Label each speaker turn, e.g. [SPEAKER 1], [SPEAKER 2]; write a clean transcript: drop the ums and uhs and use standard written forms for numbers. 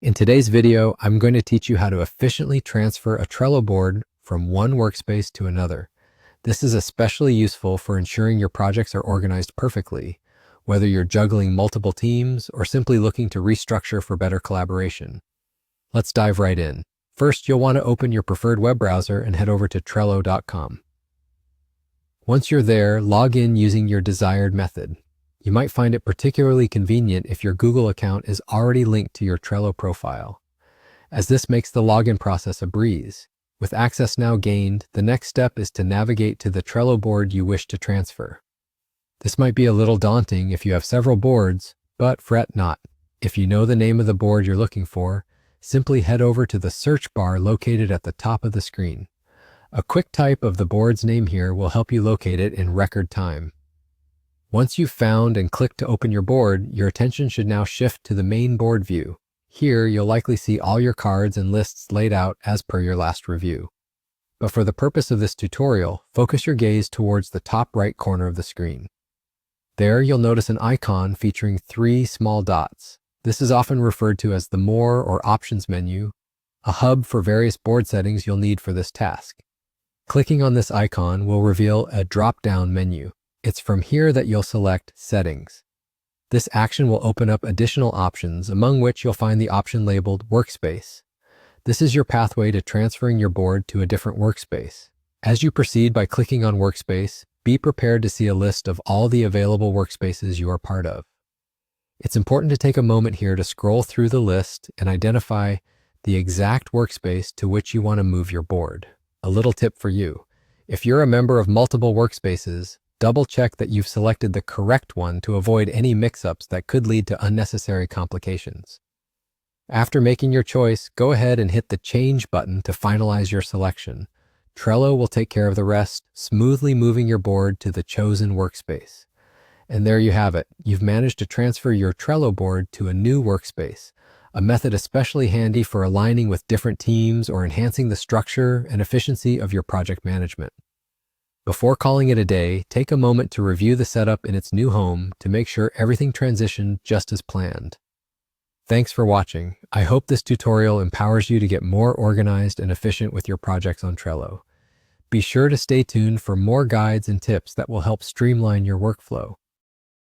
[SPEAKER 1] In today's video, I'm going to teach you how to efficiently transfer a Trello board from one workspace to another. This is especially useful for ensuring your projects are organized perfectly, whether you're juggling multiple teams or simply looking to restructure for better collaboration. Let's dive right in. First, you'll want to open your preferred web browser and head over to Trello.com. Once you're there, log in using your desired method. You might find it particularly convenient if your Google account is already linked to your Trello profile, as this makes the login process a breeze. With access now gained, the next step is to navigate to the Trello board you wish to transfer. This might be a little daunting if you have several boards, but fret not. If you know the name of the board you're looking for, simply head over to the search bar located at the top of the screen. A quick type of the board's name here will help you locate it in record time. Once you've found and clicked to open your board, your attention should now shift to the main board view. Here, you'll likely see all your cards and lists laid out as per your last review. But for the purpose of this tutorial, focus your gaze towards the top right corner of the screen. There, you'll notice an icon featuring 3 small dots. This is often referred to as the More or Options menu, a hub for various board settings you'll need for this task. Clicking on this icon will reveal a drop-down menu. It's from here that you'll select Settings. This action will open up additional options, among which you'll find the option labeled Workspace. This is your pathway to transferring your board to a different workspace. As you proceed by clicking on Workspace, be prepared to see a list of all the available workspaces you are part of. It's important to take a moment here to scroll through the list and identify the exact workspace to which you want to move your board. A little tip for you: if you're a member of multiple workspaces, double-check that you've selected the correct one to avoid any mix-ups that could lead to unnecessary complications. After making your choice, go ahead and hit the Change button to finalize your selection. Trello will take care of the rest, smoothly moving your board to the chosen workspace. And there you have it. You've managed to transfer your Trello board to a new workspace, a method especially handy for aligning with different teams or enhancing the structure and efficiency of your project management. Before calling it a day, take a moment to review the setup in its new home to make sure everything transitioned just as planned. Thanks for watching. I hope this tutorial empowers you to get more organized and efficient with your projects on Trello. Be sure to stay tuned for more guides and tips that will help streamline your workflow.